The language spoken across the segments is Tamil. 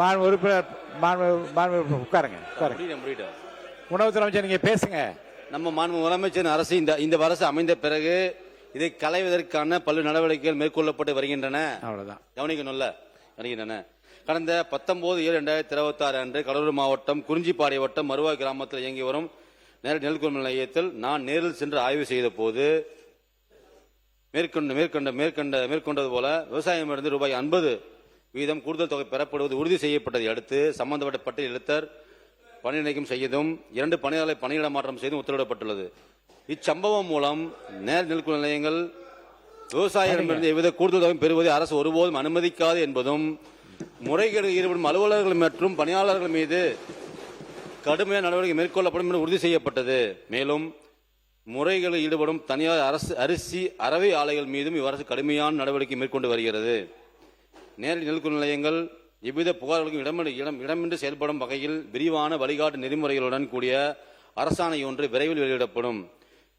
மாண்பு உறுப்பினர் உட்காருங்க உணவுத்துறை அமைச்சர் நீங்க பேசுங்க. நம்ம மாண்பு முதலமைச்சர் அரசு இந்த அரசு அமைந்த பிறகு இதை களைவதற்கான பல்வேறு நடவடிக்கைகள் மேற்கொள்ளப்பட்டு வருகின்றன. அவ்வளவுதான் கவனிக்கணும்ல வருகின்றன. கடந்த 19/7/2026 அன்று கடலூர் மாவட்டம் குறிஞ்சிப்பாடி வட்டம் மருவாய் கிராமத்தில் இயங்கி வரும் நேரடி நெல் கொள்முதல் நிலையத்தில் நான் நேரில் சென்று ஆய்வு செய்த போது மேற்கொண்டது போல விவசாயமிருந்து ரூபாய் 50 வீதம் கூடுதல் தொகை பெறப்படுவது உறுதி செய்யப்பட்டதை அடுத்து சம்பந்தப்பட்ட பட்டியல் எழுத்தர் பணி நீக்கம் செய்யதும் 2 பணியாளர்களை பணியிட மாற்றம் செய்தும் உத்தரவிடப்பட்டுள்ளது. இச்சம்பவம் மூலம் நேரடி நெல் கொள்முதல் நிலையங்கள் விவசாயிகளிடமிருந்து எவ்வித கூடுதல் தொகை பெறுவதை அரசு ஒருபோதும் அனுமதிக்காது என்பதும் முறைகேடுகளில் ஈடுபடும் அலுவலர்கள் மற்றும் பணியாளர்கள் மீது கடுமையான நடவடிக்கை மேற்கொள்ளப்படும் என்று உறுதி செய்யப்பட்டது. மேலும் முறைகளில் ஈடுபடும் தனியார் அரிசி அரவை ஆலைகள் மீதும் இவ்வரசு கடுமையான நடவடிக்கை மேற்கொண்டு வருகிறது. நேரடி நெல் கொள்முதல் நிலையங்கள் எவ்வித புகார்களுக்கும் இடமின்றி செயல்படும் வகையில் விரிவான வழிகாட்டு நெறிமுறைகளுடன் கூடிய அரசாணை ஒன்று விரைவில் வெளியிடப்படும்.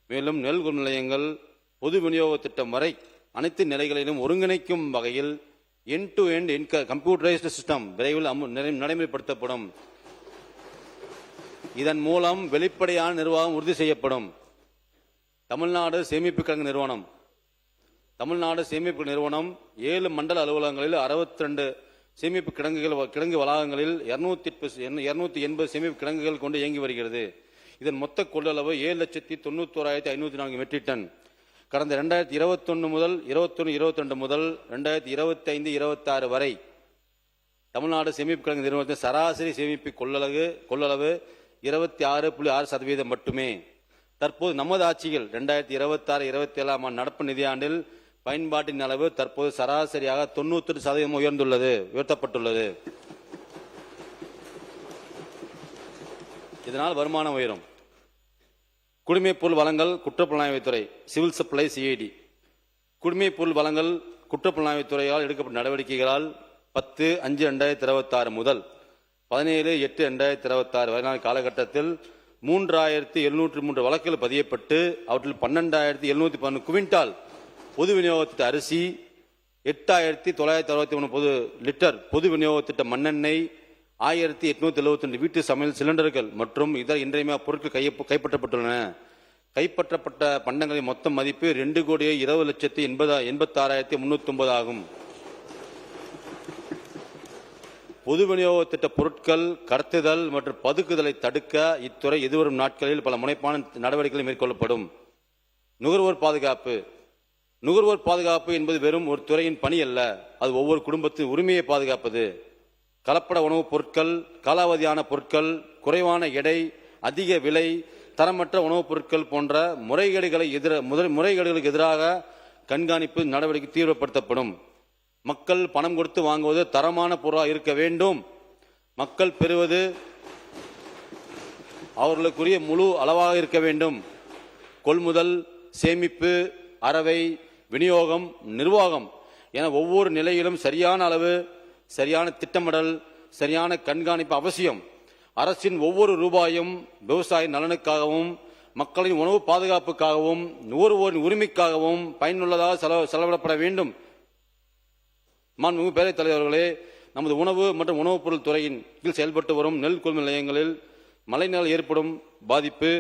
மேலும் நெல் கொள்முதல் நிலையங்கள் பொது விநியோக திட்டம் வரை அனைத்து நிலைகளிலும் ஒருங்கிணைக்கும் வகையில் end to end computerised system விரைவில் நடைமுறைப்படுத்தப்படும். இதன் மூலம் வெளிப்படையான நிர்வாகம் உறுதி செய்யப்படும். தமிழ்நாடு சேமிப்பு கிடங்கு நிறுவனம் 7 மண்டல அலுவலகங்களில் 62 சேமிப்பு கிடங்கு வளாகங்களில் 280 சேமிப்பு கிடங்குகள் கொண்டு இயங்கி வருகிறது. இதன் மொத்த கொள்ளளவு 7,91,504 மெட்ரிக் டன். கடந்த 2021 முதல் 21-22 முதல் 2025-26 வரை தமிழ்நாடு சேமிப்பு கிடங்கு நிறுவனத்தின் சராசரி சேமிப்பு கொள்ளளவு 26.6% மட்டுமே. தற்போது நமது ஆட்சியில் 2026-27 நடப்பு நிதியாண்டில் பயன்பாட்டின் அளவு தற்போது சராசரியாக 98% உயர்த்தப்பட்டுள்ளது. இதனால் வருமானம் உயரும். குடிமைப் பொருள் வழங்கல் குற்றப்புலனாய்வுத்துறை சிவில் சப்ளை சிஐடி குடிமைப் வழங்கல் குற்றப்புலனாய்வுத்துறையால் எடுக்கப்பட்ட நடவடிக்கைகளால் 10/5/2026 முதல் 17/8/2026 வரையிலான காலகட்டத்தில் 3703 வழக்குகள் பதியப்பட்டு அவற்றில் 12,711 குவிண்டால் பொது விநியோக திட்ட அரிசி, 8,963 லிட்டர் பொது விநியோக திட்ட மண்ணெண்ணெய், 1,872 வீட்டு சமையல் சிலிண்டர்கள் மற்றும் இதர இன்றியமையா பொருட்கள் கைப்பற்றப்பட்டுள்ளன. கைப்பற்றப்பட்ட பண்டங்களின் மொத்த மதிப்பு 2,20,86,309 ஆகும். பொது விநியோக திட்ட பொருட்கள் கடத்துதல் மற்றும் பதுக்குதலை தடுக்க இத்துறை எதிர்வரும் நாட்களில் பல முனைப்பான நடவடிக்கைகள் மேற்கொள்ளப்படும். நுகர்வோர் பாதுகாப்பு என்பது வெறும் ஒரு துறையின் பணி அல்ல, அது ஒவ்வொரு குடும்பத்தின் உரிமையை பாதுகாப்பது. கலப்பட உணவுப் பொருட்கள், காலாவதியான பொருட்கள், குறைவான எடை, அதிக விலை, தரமற்ற உணவுப் பொருட்கள் போன்ற முறைகேடுகளுக்கு எதிராக கண்காணிப்பு நடவடிக்கை தீவிரப்படுத்தப்படும். மக்கள் பணம் கொடுத்து வாங்குவது தரமான பொருளாக இருக்க வேண்டும். மக்கள் பெறுவது அவர்களுக்குரிய முழு அளவாக இருக்க வேண்டும். கொள்முதல், சேமிப்பு, அரவை, விநியோகம், நிர்வாகம் என ஒவ்வொரு நிலையிலும் சரியான அளவு, சரியான திட்டமிடல், சரியான கண்காணிப்பு அவசியம். அரசின் ஒவ்வொரு ரூபாயும் விவசாய நலனுக்காகவும் மக்களின் உணவு பாதுகாப்புக்காகவும் நுகர்வோரின் உரிமைக்காகவும் பயனுள்ளதாக செலவிடப்பட வேண்டும். மாண்புமிகு பேரவைத் தலைவர்களே, நமது உணவு மற்றும் உணவுப் பொருள் துறையின் கீழ் செயல்பட்டு வரும் நெல் கொள்முதல் நிலையங்களில் மழையினால் ஏற்படும் பாதிப்பு,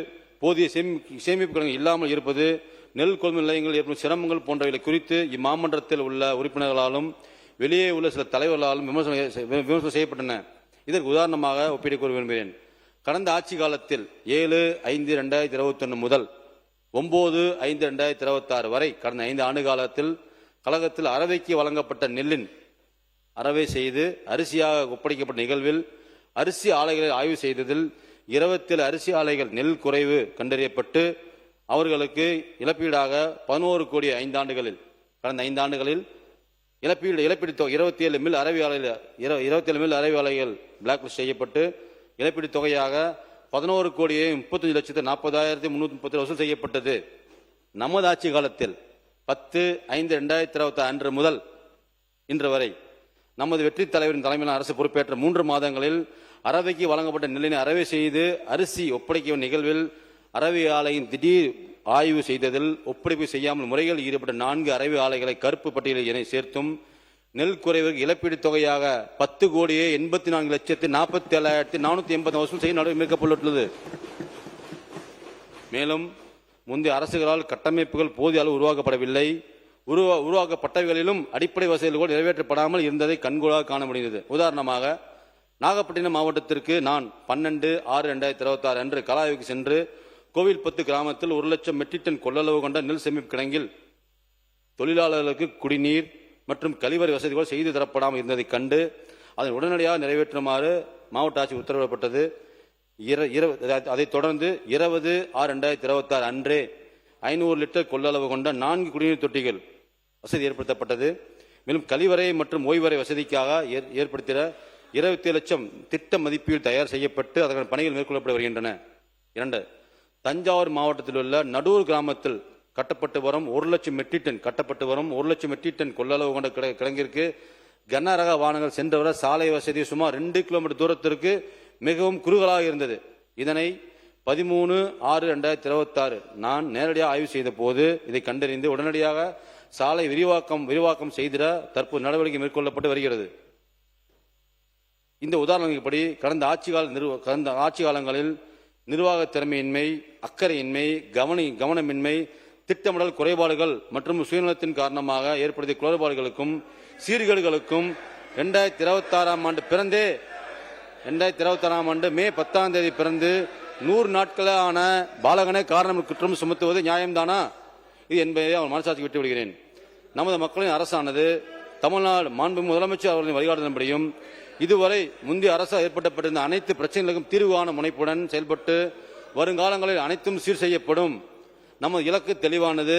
போதிய சேமிப்பு கிடங்கு இல்லாமல் இருப்பது, நெல் கொள்முதல் நிலையங்களில் ஏற்படும் சிரமங்கள் போன்றவை குறித்து இம்மாமன்றத்தில் உள்ள உறுப்பினர்களாலும் வெளியே உள்ள சில தலைவர்களாலும் விமர்சனம் செய்யப்பட்டன. இதற்கு உதாரணமாக ஒப்பீடு கூற விரும்புகிறேன். கடந்த ஆட்சி காலத்தில் 7/5/2021 முதல் 9/5/2026 வரை கடந்த 5 ஆண்டு காலத்தில் கழகத்தில் அரவைக்கு வழங்கப்பட்ட நெல்லின் அரவை செய்து அரிசியாக ஒப்படைக்கப்பட்ட நிகழ்வில் அரிசி ஆலைகளை ஆய்வு செய்ததில் 27 அரிசி ஆலைகள் நெல் குறைவு கண்டறியப்பட்டு அவர்களுக்கு இழப்பீடாக 11 கோடி கடந்த 5 ஆண்டுகளில் இழப்பீடு தொகை 27 மில் அரவை ஆலைகள் பிளாக் லிஸ்ட் செய்யப்பட்டு இழப்பீடு தொகையாக 11,35,40,330 வசூல் செய்யப்பட்டது. நமது ஆட்சி காலத்தில் 10/5/2026 அன்று முதல் இன்று வரை நமது வெற்றி தலைவரின் தலைமையிலான அரசு பொறுப்பேற்ற 3 மாதங்களில் அரவைக்கு வழங்கப்பட்ட நெல்லினை அரவை செய்து அரிசி ஒப்படைக்கும் நிகழ்வில் அரவை ஆலையின் திடீர் ஆய்வு செய்ததில் ஒப்படைப்பு செய்யாமல் முறைகள் ஈடுபட்ட 4 அரவை ஆலைகளை கருப்பு பட்டியலில் சேர்த்தும் நெல் குறைவுக்கு இழப்பீடு தொகையாக 10,84,47,480 வசூல் செய்ய நடவடிக்கை மேற்கொள்ளப்பட்டுள்ளது. மேலும் முந்தைய அரசுகளால் கட்டமைப்புகள் போதிய அளவு உருவாக்கப்படவில்லை. உருவாக்கப்பட்டவைகளிலும் அடிப்படை வசதிகள் கூட நிறைவேற்றப்படாமல் இருந்ததை கண்கூடாக காண முடிந்தது. உதாரணமாக நாகப்பட்டினம் மாவட்டத்திற்கு நான் 12/6/2026 அன்று கலாய்வுக்கு சென்று கோவில்பத்து கிராமத்தில் 1,00,000 மெட்ரிக் டன் கொள்ளளவு கொண்ட நெல் சேமிப்பு கிடங்கில் தொழிலாளர்களுக்கு குடிநீர் மற்றும் கழிவறை வசதிகள் செய்து தரப்படாமல் இருந்ததை கண்டு அதை உடனடியாக நிறைவேற்றுமாறு மாவட்ட ஆட்சியர் உத்தரவிடப்பட்டது. அதைத் தொடர்ந்து 20/6/2026 அன்றே 500 லிட்டர் கொள்ளளவு கொண்ட 4 குடிநீர் தொட்டிகள் வசதி ஏற்படுத்தப்பட்டது. மேலும் கழிவறை மற்றும் ஓய்வறை வசதிக்காக ஏற்படுத்திய 27 லட்சம் திட்ட மதிப்பீடு தயார் செய்யப்பட்டு அதற்கான பணிகள் மேற்கொள்ளப்பட்டு வருகின்றன. 2. தஞ்சாவூர் மாவட்டத்தில் உள்ள நடூர் கிராமத்தில் கட்டப்பட்டு வரும் 1,00,000 மெட்ரிக் டன் கொள்ளளவு கொண்ட கிடங்கிற்கு கனரக வாகனங்கள் சென்று வர சாலை வசதி சுமார் 2 கிலோமீட்டர் தூரத்திற்கு மிகவும் குறுகலாக இருந்தது. இதனை 13/6/2026 நான் நேரடியாக ஆய்வு செய்த போது இதை கண்டறிந்து உடனடியாக சாலை விரிவாக்கம் செய்திட தற்போது நடவடிக்கை மேற்கொள்ளப்பட்டு வருகிறது. இந்த உதாரணப்படி கடந்த ஆட்சி காலங்களில் நிர்வாக திறமையின்மை, அக்கறையின்மை, கவனமின்மை, திட்டமிடல் குறைபாடுகள் மற்றும் சுயநலத்தின் காரணமாக ஏற்படுத்திய குறைபாடுகளுக்கும் சீர்கேடுகளுக்கும் 2026 ஆண்டு பிறந்தே 2026 ஆண்டு மே 10ஆம் தேதி பிறந்து 100 நாட்களான பாலகனை காரணம் குற்றம் சுமத்துவது நியாயம்தானா இது என்பதை அவர் மனசாட்சி விட்டு விடுகிறேன். நமது மக்களின் அரசானது தமிழ்நாடு மாண்புமிகு முதலமைச்சர் அவர்களின் வழிகாட்டுதலின்படியும் இதுவரை முந்தைய அரசு ஏற்படுத்தப்பட்டிருந்த அனைத்து பிரச்சனைகளுக்கும் தீர்வு காண முனைப்புடன் செயல்பட்டு வருங்காலங்களில் அனைத்தும் சீர் செய்யப்படும். நமது இலக்கு தெளிவானது.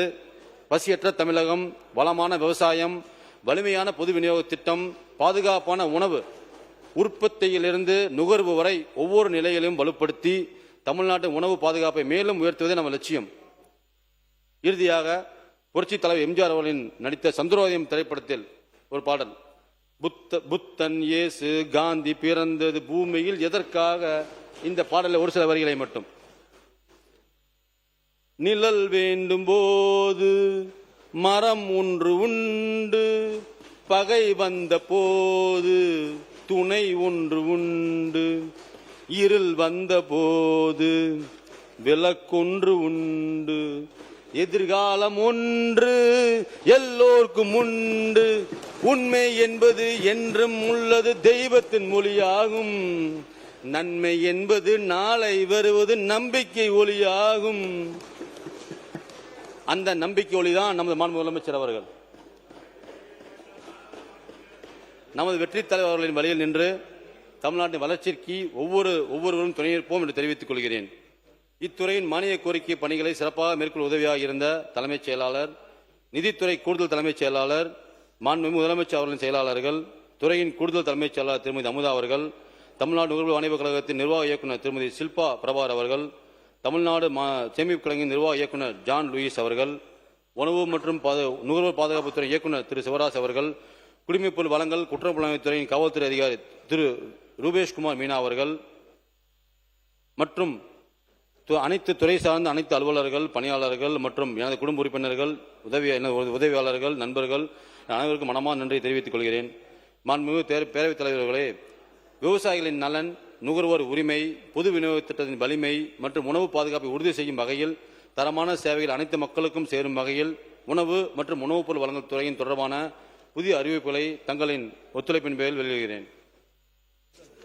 பசியற்ற தமிழகம், வளமான விவசாயம், வலிமையான பொது விநியோக திட்டம், பாதுகாப்பான உணவு உற்பத்தியிலிருந்து நுகர்வு வரை ஒவ்வொரு நிலையிலும் வலுப்படுத்தி தமிழ்நாட்டின் உணவு பாதுகாப்பை மேலும் உயர்த்துவதே நம்ம லட்சியம். இறுதியாக புரட்சி தலைவர் எம்ஜிஆர் அவர்களின் நடித்த சந்திரோதயம் திரைப்படத்தில் ஒரு பாடல், புத்தன் இயேசு காந்தி பிறந்தது பூமியில் எதற்காக, இந்த பாடலில் ஒரு சில வரிகளை மட்டும். நிழல் வேண்டும் போது மரம் ஒன்று உண்டு, பகை வந்த போது துணை ஒன்று உண்டு, இருள் வந்த போது விளக்கொன்று உண்டு, எதிர்காலம் ஒன்று எல்லோருக்கும் உண்டு, உண்மை என்பது என்றும் உள்ளது தெய்வத்தின் மொழியாகும், நன்மை என்பது நாளை வருவது நம்பிக்கை ஒளியாகும். அந்த நம்பிக்கை ஒளிதான் நமது மாண்புமிகு முதலமைச்சர் அவர்கள். நமது வெற்றி தலைவர்களின் வழியில் நின்று தமிழ்நாட்டின் வளர்ச்சிக்கு ஒவ்வொருவரும் துணையிருப்போம் என்று தெரிவித்துக் கொள்கிறேன். இத்துறையின் மானிய கோரிக்கை பணிகளை சிறப்பாக மேற்கொள்ள உதவியாக இருந்த தலைமைச் செயலாளர், நிதித்துறை கூடுதல் தலைமைச் செயலாளர், மாண்புமிகு முதலமைச்சர் அவர்களின் செயலாளர்கள், துறையின் கூடுதல் தலைமைச் செயலாளர் திருமதி அமுதா அவர்கள், தமிழ்நாடு நுகர்வோர் வாணிப கழகத்தின் நிர்வாக இயக்குநர் திருமதி ஷில்பா பிரபார் அவர்கள், தமிழ்நாடு சேமிப்பு கிழங்கின் நிர்வாக இயக்குநர் ஜான் லூயிஸ் அவர்கள், உணவு மற்றும் நுகர்வோர் பாதுகாப்புத்துறை இயக்குநர் திரு சிவராஜ் அவர்கள், குடிமைப்பொருள் வழங்கல் குற்றப்புலனாய்வுத்துறையின் காவல்துறை அதிகாரி திரு ரூபேஷ்குமார் மீனா அவர்கள் மற்றும் அனைத்து துறை சார்ந்த அனைத்து அலுவலர்கள், பணியாளர்கள் மற்றும் எனது குடும்ப உறுப்பினர்கள், உதவியாளர்கள், நண்பர்கள் அனைவருக்கும் மனமான நன்றியை தெரிவித்துக் கொள்கிறேன். மாண்புமிகு பேரவைத் தலைவர்களே, விவசாயிகளின் நலன், நுகர்வோர் உரிமை, பொது விநியோக திட்டத்தின் வலிமை மற்றும் உணவு பாதுகாப்பை உறுதி செய்யும் வகையில் தரமான சேவைகள் அனைத்து மக்களுக்கும் சேரும் வகையில் உணவு மற்றும் உணவுப் பொருள் வழங்கல் துறையின் தொடர்பான புதிய அறிவிப்புகளை தங்களின் ஒத்துழைப்பின் பேரில் வெளியிடுகிறேன்.